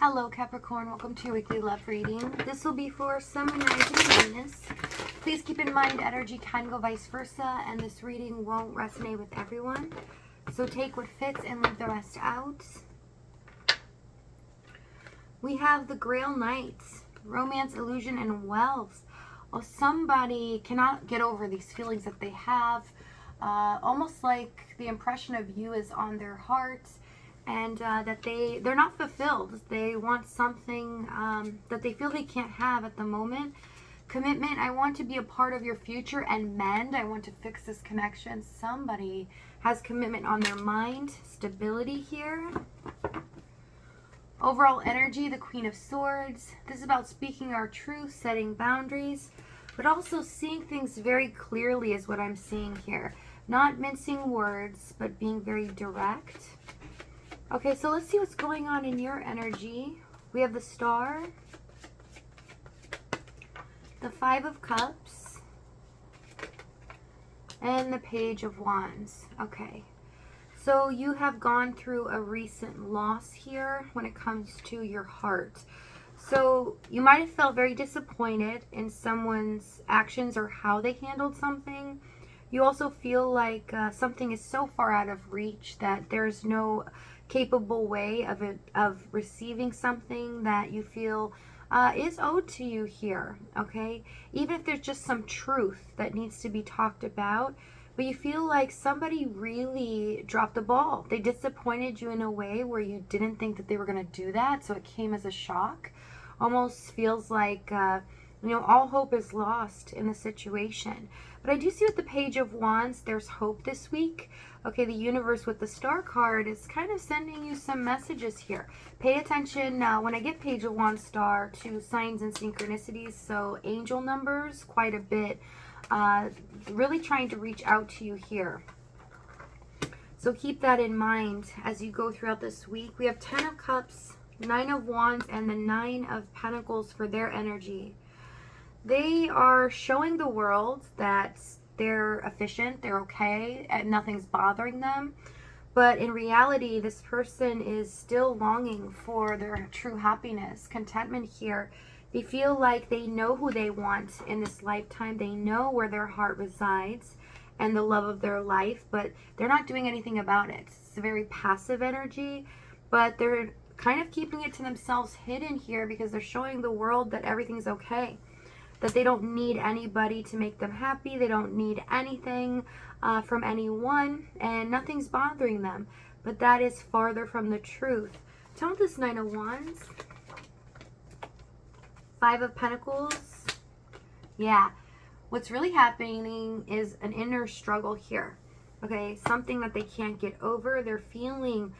Hello Capricorn, welcome to your weekly love reading. This will be for Sun, Moon, Rising, and Venus. Please keep in mind energy can go vice versa, and this reading won't resonate with everyone. So take what fits and leave the rest out. We have the Grail Knights, romance, illusion, and wealth. Well, somebody cannot get over these feelings that they have, almost like the impression of you is on their heart. And that they're not fulfilled. They want something that they feel they can't have at the moment. Commitment, I want to be a part of your future and mend. I want to fix this connection. Somebody has commitment on their mind. Stability here. Overall energy, the Queen of Swords. This is about speaking our truth, setting boundaries, but also seeing things very clearly is what I'm seeing here. Not mincing words, but being very direct. Okay, so let's see what's going on in your energy. We have the Star, the Five of Cups, and the Page of Wands. Okay, so you have gone through a recent loss here when it comes to your heart. So you might have felt very disappointed in someone's actions or how they handled something. You also feel like something is so far out of reach that there's no capable way of receiving something that you feel is owed to you here. Okay, even if there's just some truth that needs to be talked about, but you feel like somebody really dropped the ball. They disappointed you in a way where you didn't think that they were going to do that, so it came as a shock. Almost feels like all hope is lost in the situation. But I do see with the Page of Wands, there's hope this week. Okay, the universe with the Star card is kind of sending you some messages here. Pay attention when I get Page of Wands Star to signs and synchronicities. So angel numbers, quite a bit. Really trying to reach out to you here. So keep that in mind as you go throughout this week. We have 10 of Cups, 9 of Wands, and the 9 of Pentacles for their energy. They are showing the world that they're efficient, they're okay, and nothing's bothering them. But in reality, this person is still longing for their true happiness, contentment here. They feel like they know who they want in this lifetime. They know where their heart resides and the love of their life, but they're not doing anything about it. It's a very passive energy, but they're kind of keeping it to themselves hidden here because they're showing the world that everything's okay. That they don't need anybody to make them happy. They don't need anything from anyone, and nothing's bothering them. But that is farther from the truth. Tell me this 9 of Wands. 5 of Pentacles. Yeah. What's really happening is an inner struggle here. Okay, something that they can't get over. They're feeling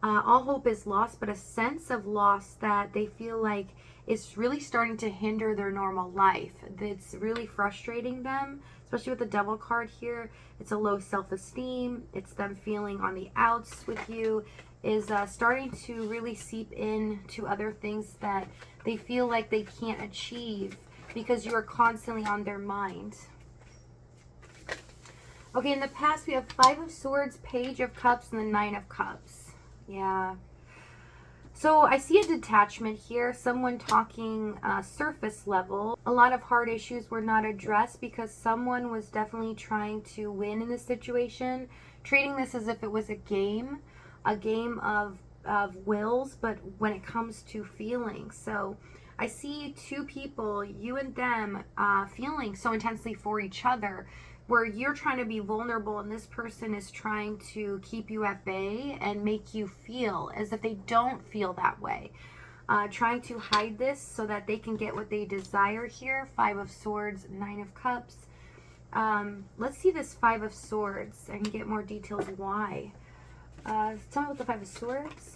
all hope is lost, but a sense of loss that they feel like it's really starting to hinder their normal life. It's really frustrating them, especially with the Devil card here. It's a low self-esteem. It's them feeling on the outs with you, is starting to really seep into other things that they feel like they can't achieve because you are constantly on their mind. Okay, in the past we have 5 of Swords, Page of Cups, and the 9 of Cups. Yeah. So I see a detachment here, someone talking surface level. A lot of heart issues were not addressed because someone was definitely trying to win in this situation, treating this as if it was a game of wills, but when it comes to feelings. So I see two people, you and them, feeling so intensely for each other, where you're trying to be vulnerable and this person is trying to keep you at bay and make you feel as if they don't feel that way. Trying to hide this so that they can get what they desire here. 5 of Swords, 9 of Cups. Let's see this 5 of Swords and get more details why. Tell me about the 5 of Swords.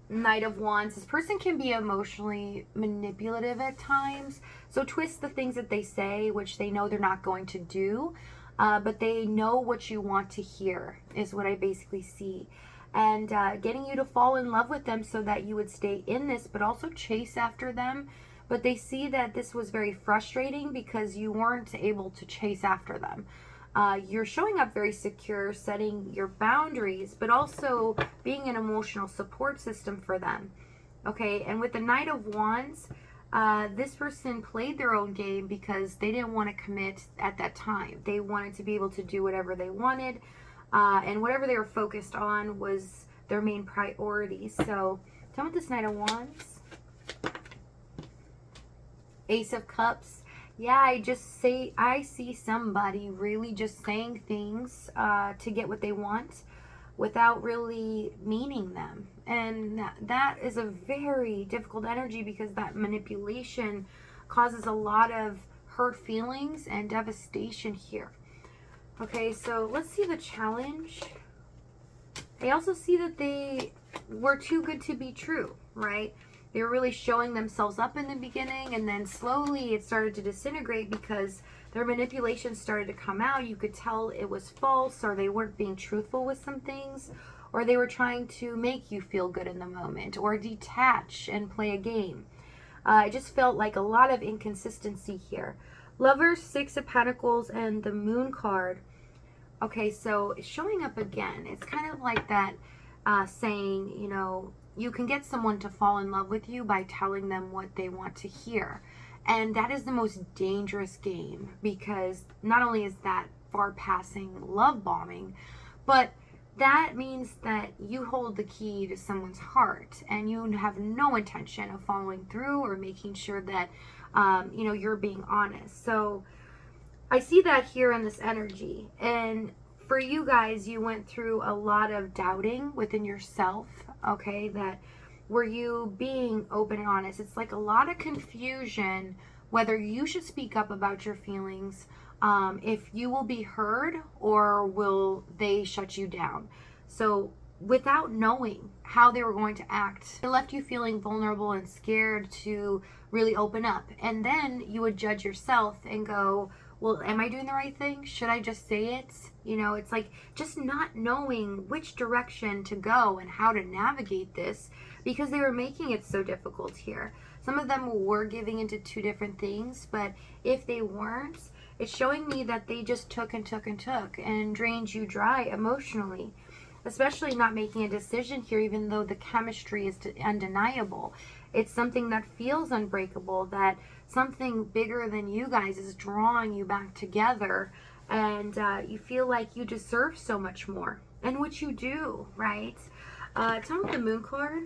Knight of Wands. This person can be emotionally manipulative at times. So twist the things that they say, which they know they're not going to do. But they know what you want to hear is what I basically see. And getting you to fall in love with them so that you would stay in this, but also chase after them. But they see that this was very frustrating because you weren't able to chase after them. You're showing up very secure, setting your boundaries, but also being an emotional support system for them. Okay, and with the Knight of Wands, this person played their own game because they didn't want to commit at that time. They wanted to be able to do whatever they wanted, and whatever they were focused on was their main priority. So, tell me this Knight of Wands. Ace of Cups. Yeah, I see somebody really just saying things to get what they want without really meaning them. And that is a very difficult energy because that manipulation causes a lot of hurt feelings and devastation here. Okay, so let's see the challenge. I also see that they were too good to be true, right? They were really showing themselves up in the beginning, and then slowly it started to disintegrate because their manipulation started to come out. You could tell it was false, or they weren't being truthful with some things, or they were trying to make you feel good in the moment, or detach and play a game. I just felt like a lot of inconsistency here. Lovers, Six of Pentacles, and the Moon card. Okay, so showing up again, it's kind of like that saying, you know, you can get someone to fall in love with you by telling them what they want to hear. And that is the most dangerous game, because not only is that far-passing love bombing, but that means that you hold the key to someone's heart and you have no intention of following through or making sure that, you know, you're being honest. So I see that here in this energy. And for you guys, you went through a lot of doubting within yourself, okay? That were you being open and honest? It's like a lot of confusion whether you should speak up about your feelings, if you will be heard, or will they shut you down. So without knowing how they were going to act, it left you feeling vulnerable and scared to really open up. And then you would judge yourself and go, well, am I doing the right thing? Should I just say it? You know, it's like just not knowing which direction to go and how to navigate this, because they were making it so difficult here. Some of them were giving into two different things, but if they weren't, it's showing me that they just took and took and took and drained you dry emotionally, especially not making a decision here, even though the chemistry is undeniable. It's something that feels unbreakable, that something bigger than you guys is drawing you back together, and you feel like you deserve so much more, and which you do, right? Tell me the Moon card.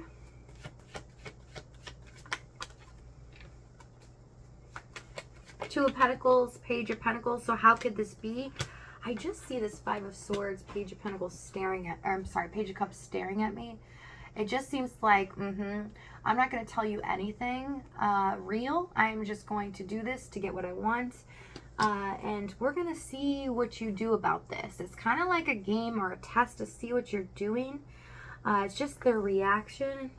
Two of Pentacles, Page of Pentacles. So how could this be? I just see this Five of Swords, Page of Pentacles staring at, or I'm sorry, Page of Cups staring at me. It just seems like, I'm not going to tell you anything real. I'm just going to do this to get what I want. And we're going to see what you do about this. It's kind of like a game or a test to see what you're doing. It's just their reaction.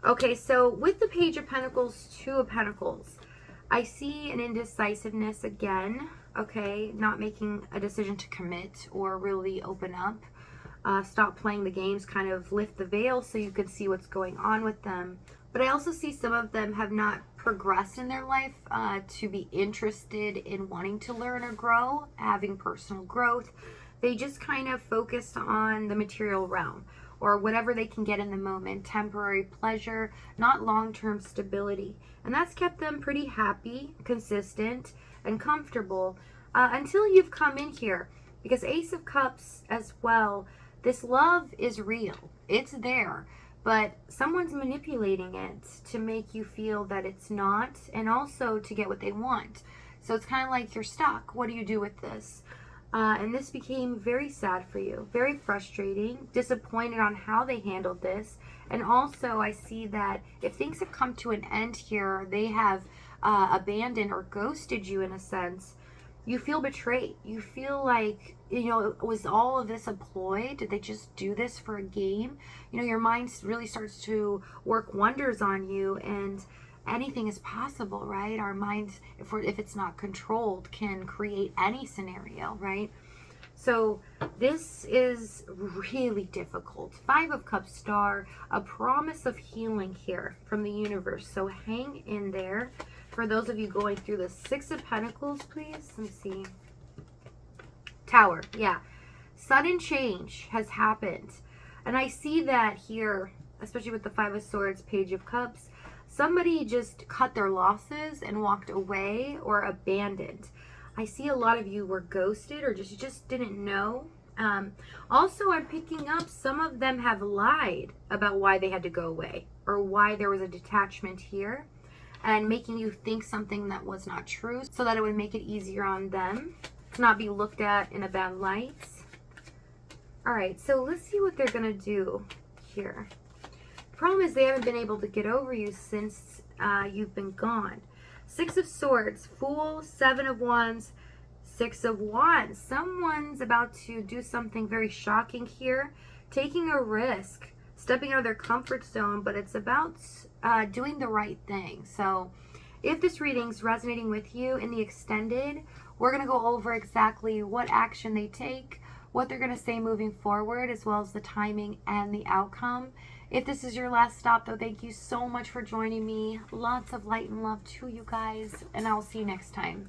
Okay, so with the Page of Pentacles, Two of Pentacles, I see an indecisiveness again, okay? Not making a decision to commit or really open up. Stop playing the games, kind of lift the veil so you could see what's going on with them. But I also see some of them have not progressed in their life to be interested in wanting to learn or grow, having personal growth. They just kind of focused on the material realm or whatever they can get in the moment, temporary pleasure, not long-term stability. And that's kept them pretty happy, consistent, and comfortable until you've come in here. Because Ace of Cups as well, this love is real. It's there. But someone's manipulating it to make you feel that it's not, and also to get what they want. So it's kind of like you're stuck. What do you do with this? And this became very sad for you, very frustrating, disappointed on how they handled this. And also I see that if things have come to an end here, they have abandoned or ghosted you in a sense, you feel betrayed. You feel like, you know, was all of this a ploy? Did they just do this for a game? You know, your mind really starts to work wonders on you, and anything is possible, right? Our mind, if it's not controlled, can create any scenario, right? So this is really difficult. Five of Cups star, a promise of healing here from the universe. So hang in there. For those of you going through the Six of Pentacles, please, let me see. Tower, yeah. Sudden change has happened. And I see that here, especially with the Five of Swords, Page of Cups. Somebody just cut their losses and walked away or abandoned. I see a lot of you were ghosted or just didn't know. Also, I'm picking up some of them have lied about why they had to go away or why there was a detachment here, and making you think something that was not true so that it would make it easier on them to not be looked at in a bad light. All right, so let's see what they're going to do here. The problem is they haven't been able to get over you since you've been gone. Six of Swords, Fool, Seven of Wands, Six of Wands. Someone's about to do something very shocking here, taking a risk, stepping out of their comfort zone, but it's about doing the right thing. So if this reading's resonating with you in the extended, we're going to go over exactly what action they take, what they're going to say moving forward, as well as the timing and the outcome. If this is your last stop, though, thank you so much for joining me. Lots of light and love to you guys, and I'll see you next time.